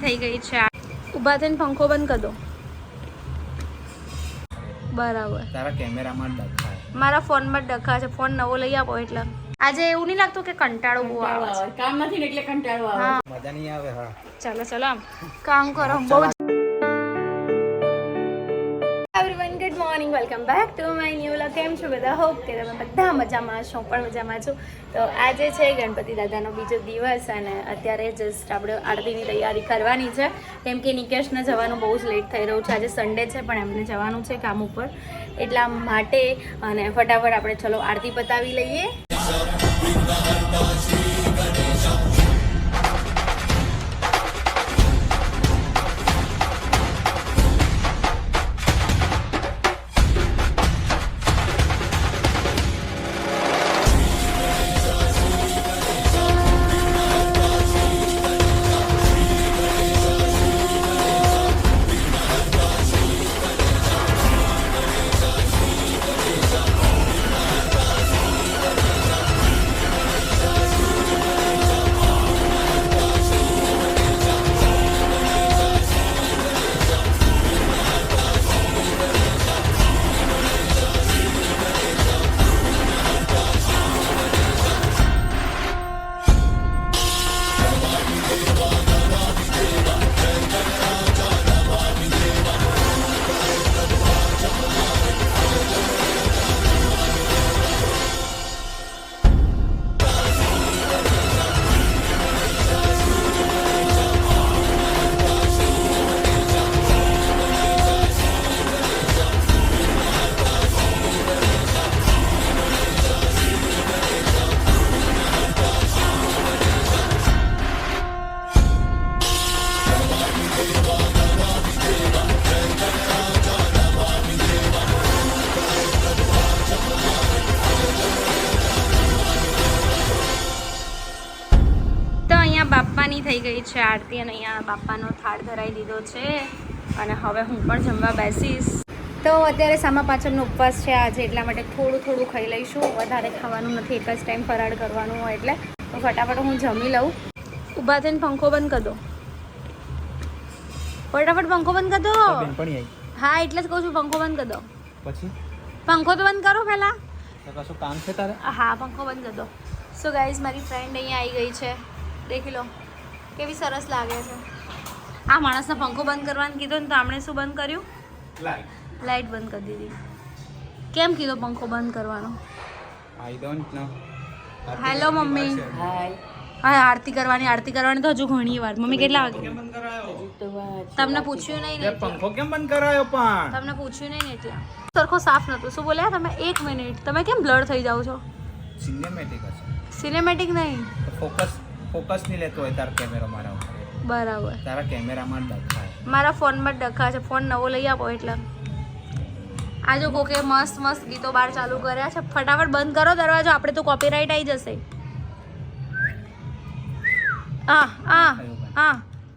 થઈ ગઈ છે. ઊભા થઈને પંખો બંધ કરી દો. બરાબર. તારા કેમેરામાં ડખા છે. મારા ફોનમાં ડખા છે. ફોન નવો લઈ આપો એટલે. આજે એવું નહીં લાગતું કે કંટાળો બહુ આવે છે. કામ નથી ને એટલે કંટાળો આવે. મજા નહીં આવે. હા ચાલો ચાલો આમ કામ કરો. બહુ everyone good morning, welcome back to my new vlog. કેમ છો બધા? હોપ કે તમે બધા મજામાં છો. પણ મજામાં છું. તો આજે છે ગણપતિ દાદાનો બીજો દિવસ અને અત્યારે જસ્ટ આપણે આરતીની તૈયારી કરવાની છે, કેમ કે નિકેશને જવાનું બહુ જ લેટ થઈ રહ્યું છે. આજે સન્ડે છે પણ એમને જવાનું છે કામ ઉપર, એટલા માટે. અને ફટાફટ આપણે ચલો આરતી પતાવી લઈએ. બાપ્પાની થઈ ગઈ છે આરતી અને અહીંયા બાપ્પાનો થાળ ધરાઈ દીધો છે અને હવે હું પણ જમવા બેસીશ. તો અત્યારે સામા પાંચમનો ઉપવાસ છે આજે, એટલા માટે થોડું થોડું ખાઈ લઈશું. વધારે ખાવાનું નથી, એક જ ટાઈમ ફરાળ કરવાનું હોય એટલે. તો ફટાફટ હું જમી લઉં. ઊભા થઈને પંખો બંધ કરી દો. ફટાફટ પંખો બંધ કરી દો. હા એટલે જ કહું છું, પંખો બંધ કરી દો. પછી પંખો તો બંધ કરો પહેલા. કશું કામ છે તારે? હા પંખો બંધ કરી દો. સો ગાઈઝ મારી ફ્રેન્ડ અહીંયા આવી ગઈ છે, દેખી લો કેવી સરસ લાગે છે. આ માણસને પંખો બંધ કરવાનું કીધું ને તો આપણે શું બંધ કર્યું? લાઈટ બંધ કરી દીધી. કેમ કીધો પંખો બંધ કરવાનો? I don't know. Hello mummy. Hi. હા આરતી કરવાની તો હજુ ઘણી વાર. મમ્મી કેટલા વાગે? બંધ કરાયો? તમને પૂછ્યું નહીં ને પંખો કેમ બંધ કરાયો? પણ તમને પૂછ્યું નહીં ને એટલે સરખો સાફ નતું. શું બોલ્યા તમે? 1 મિનિટ. તમે કેમ બ્લર થઈ જાઓ છો? સિનેમેટિક હશે. સિનેમેટિક નહીં. ફોકસ નહીં લેતો હોય તારો કેમેરો મારા ઉપર. બરાબર. તારા કેમેરામાં ડખા છે. મારા ફોનમાં ડખા છે. ફોન નવો લઈ આપો એટલે. આ જો કોકે મસ્ત મસ્ત ગીતો બહાર ચાલુ કર્યા છે. ફટાફટ બંધ કરો દરવાજો, આપણે તો કોપીરાઇટ આવી જશે.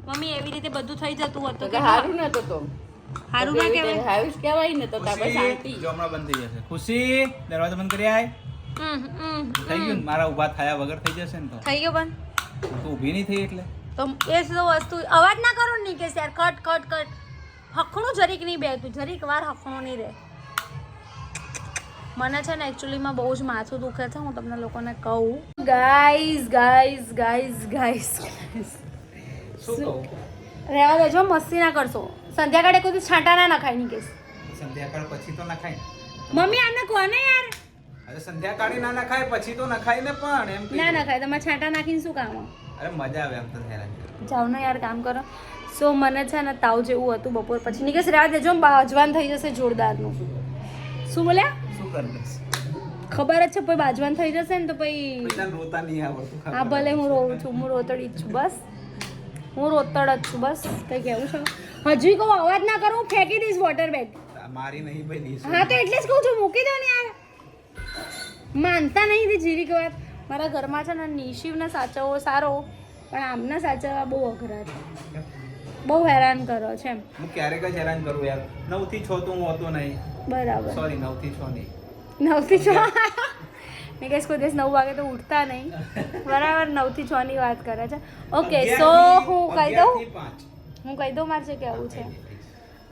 મમ્મી એવી રીતે બધું થઈ જતું હતું કે હારું ન તો હારું ના કહેવાય. હારું કહેવાય ને તો તારે શાંતિ. જો હમણાં બંધ થઈ જશે. ખુશી દરવાજો બંધ કરી આય. થઈ ગયું ને? મારા ઊભા થયા વગર થઈ જશે ને તો. થઈ ગયો બંધ. તું ઊભી નહીં થઈ એટલે તો એ તો વસ્તુ અવાજ ના કરો ને કે યાર કટ કટ કટ. હખણું જરીક નહીં બેઠું, જરીક વાર હખણું નહીં રહે. મને છે ને એકચ્યુઅલીમાં બહુ જ માથું દુખે છે, હું તમને લોકોને કહું. ગાઈઝ શું કહું? રહેવા દેજો, મસ્તી ના કરશો. સંધ્યાકાળે કોઈ છાંટા ના નખાય નહીં કેસ. સંધ્યાકાળ પછી તો નખાય. મમ્મી આને કોને યાર? અરે સંધ્યાકાળે ના નખાય, પછી તો નખાય ને. પણ એમ ના નખાય. તમારે છાંટા નાખીને શું કામ? અરે મજા આવે એમ તો. હેરાન જાઓ ને યાર, કામ કરો. સો મને છે ને તાવ જેવું હતું બપોર પછી. નિકેશ રહેવા દેજો, બાજવાન થઈ જશે જોરદારનું. શું બોલ્યા? શું કરી દઈશ? ખબર જ છે પછી બાજવાન થઈ જશે ને તો પછી રોતા નહીં આવડતું. હા ભલે હું રોઉં છું, હું રોતડી જ છું. બસ હું રોતડ જ છું. બસ કંઈ કહેવું છે? હજુ કહું અવાજ ના કરું, હું ફેંકી દઈશ વોટર બેગ. મારી નહીં ભાઈ. હા તો એટલે જ કહું છું, મૂકી દો ને યાર. માનતા નહીં તે જીરીક વાત. મારા ઘરમાં છે ને નિશિવને સાચવવો સારો, પણ આમને સાચવવા બહુ અઘરા છે. બહુ હેરાન કરો છે એમ. હું ક્યારેક જ હેરાન કરું યાર. 9 થી 6 તો હું હોતો નહીં. બરાબર. સોરી 9 થી 6 નહીં. 9 થી 6 મેં કહીશ કોઈ દિવસ 9 વાગે તો ઉઠતા નહીં. બરાબર 9 થી 6 ની વાત કરે છે. ઓકે સો હું કહી દઉં હું કહી દઉં મારે છે કે આવું છે.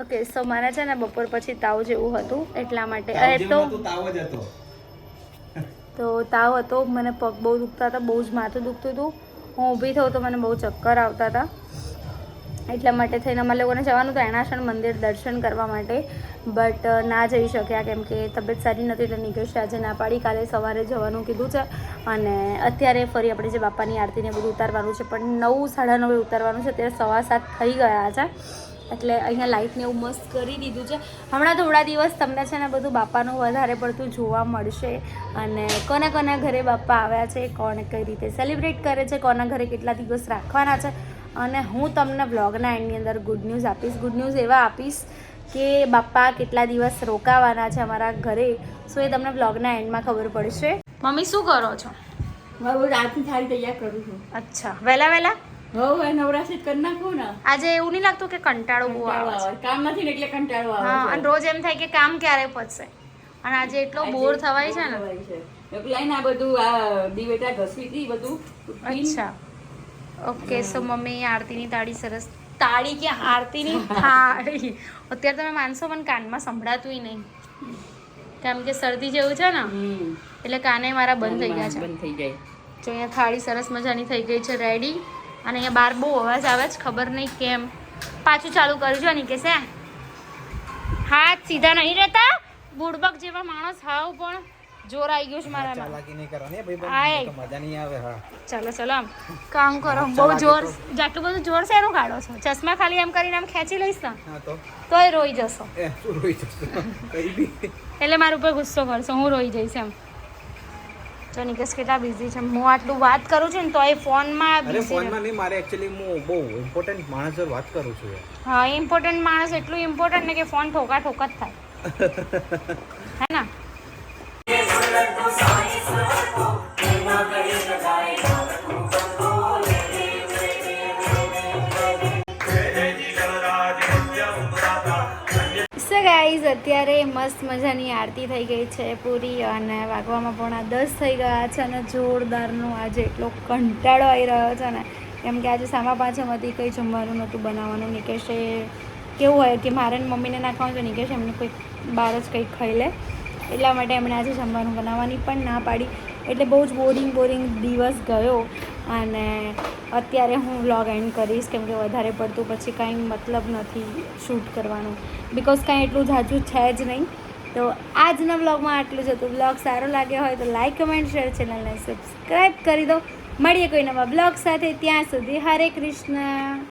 ઓકે સો મારા છે ને બપોર પછી તાવ જેવું હતું એટલા માટે તો તાવ હતો, મને પગ બહુ દુખતા હતા, બહુ જ માથું દુખતું હતું. હું ઊભી થઉં તો મને બહુ ચક્કર આવતા હતા. એટલા માટે થઈને અમારે લોકોને જવાનું હતું એણાસણ મંદિર દર્શન કરવા માટે, બટ ના જઈ શક્યા કેમ કે તબિયત સારી નથી. એટલે નિકેશ આજે ના પાડી, કાલે સવારે જવાનું કીધું છે. અને અત્યારે ફરી આપણે જે બાપાની આરતીને બધું ઉતારવાનું છે, પણ 9, 9:30 ઉતારવાનું છે. અત્યારે 7:15 થઈ ગયા છે. એટલે અહીંયા લાઇટને એવું મસ્ત કરી દીધું છે. હમણાં થોડા દિવસ તમને છે ને બધું બાપાનું વધારે પડતું જોવા મળશે, અને કોના કોના ઘરે બાપા આવ્યા છે, કોણ કઈ રીતે સેલિબ્રેટ કરે છે, કોના ઘરે કેટલા દિવસ રાખવાના છે. અને હું તમને વ્લોગના એન્ડની અંદર ગુડ ન્યૂઝ આપીશ. ગુડ ન્યૂઝ એવા આપીશ કે બાપા કેટલા દિવસ રોકાવાના છે અમારા ઘરે. સો એ તમને વ્લોગના એન્ડમાં ખબર પડશે. મમ્મી શું કરો છો? હવે રાતની થાળી તૈયાર કરું છું. અચ્છા, વહેલા વહેલા હવે નવરાશી કરી નાખું ને. આજે એવું નહીં લાગતું કે કંટાળો બહુ આવે છે? કામ નથી ને એટલે કંટાળો આવે હા, છે. અને રોજ એમ થાય કે કામ ક્યારે પતશે, અને આજે એટલો બોર થવાય છે ને. લઈને આ બધું આ દિવેટા ઘસી હતી બધું. અચ્છા ઓકે. સો મમ્મી આરતીની તાળી સરસ, તાળી કે આરતીની થાળી, અત્યારે તમે માનશો પણ કાનમાં સંભળાતુંય નહીં કેમ કે શરદી જેવું છે ને, એટલે કાને મારા બંધ થઈ ગયા છે. બંધ થઈ જાય. જો અહીંયા થાળી સરસ મજાની થઈ ગઈ છે રેડી. અને અહીંયા બહાર બહુ અવાજ આવે છે, ખબર નહીં કેમ. પાછું ચાલુ કરજો નહીં કે છે હાથ સીધા નહીં રહેતા, બુડબક જેવા માણસ હાવ, પણ જોર આવી ગયું છે મારામાં. ચાલો ચલો આમ કામ કરો. બહુ જોર, જેટલું બધું જોર છે એનું કાઢો છો. ચશ્મા ખાલી એમ કરીને આમ ખેંચી લઈશ ને તોય રોઈ જશો. એટલે મારા ઉપર ગુસ્સો કરશો, હું રોઈ જઈશ એમ. જો નિકેશ કેટલા બિઝી છે. હું આટલું વાત કરું છું ને તો એ ફોનમાં મારે એકચ્યુઅલી હું બહુ ઇમ્પોર્ટન્ટ માણસ જોડે વાત કરું છું. હા, ઇમ્પોર્ટન્ટ માણસ એટલું ઇમ્પોર્ટન્ટ ને કે ફોન ઠોકા ઠોક જ થાય હે ને. સો ગાઈઝ અત્યારે મસ્ત મજાની આરતી થઈ ગઈ છે પૂરી, અને વાગવામાં 9:45 થઈ ગયા છે. અને જોરદારનો આજે એટલો કંટાળો આવી રહ્યો છે ને, કેમ કે આજે સામા પાછળમાંથી કંઈ જમવાનું નહોતું બનાવવાનું. નિકેશે કેવું હોય કે મારે મમ્મીને ના ખાવાનું, તો નિકેશ એમને કોઈ બહાર જ કંઈક ખાઈ લે, એટલા માટે એમણે આજે જમવાનું બનાવવાની પણ ના પાડી. એટલે બહુ જ બોરિંગ દિવસ ગયો. અને અત્યારે હું વ્લોગ એન્ડ કરીશ કેમ કે વધારે પડતું પછી કાંઈ મતલબ નથી શૂટ કરવાનું, બિકોઝ કાંઈ એટલું ઝાઝું છે જ નહીં. તો આજના વ્લોગમાં આટલું જ હતું. વ્લોગ સારો લાગ્યો હોય તો લાઈક, કમેન્ટ, શેર, ચેનલને સબસ્ક્રાઈબ કરી દો. મળીએ કોઈ નવા બ્લોગ સાથે. ત્યાં સુધી હરે કૃષ્ણ.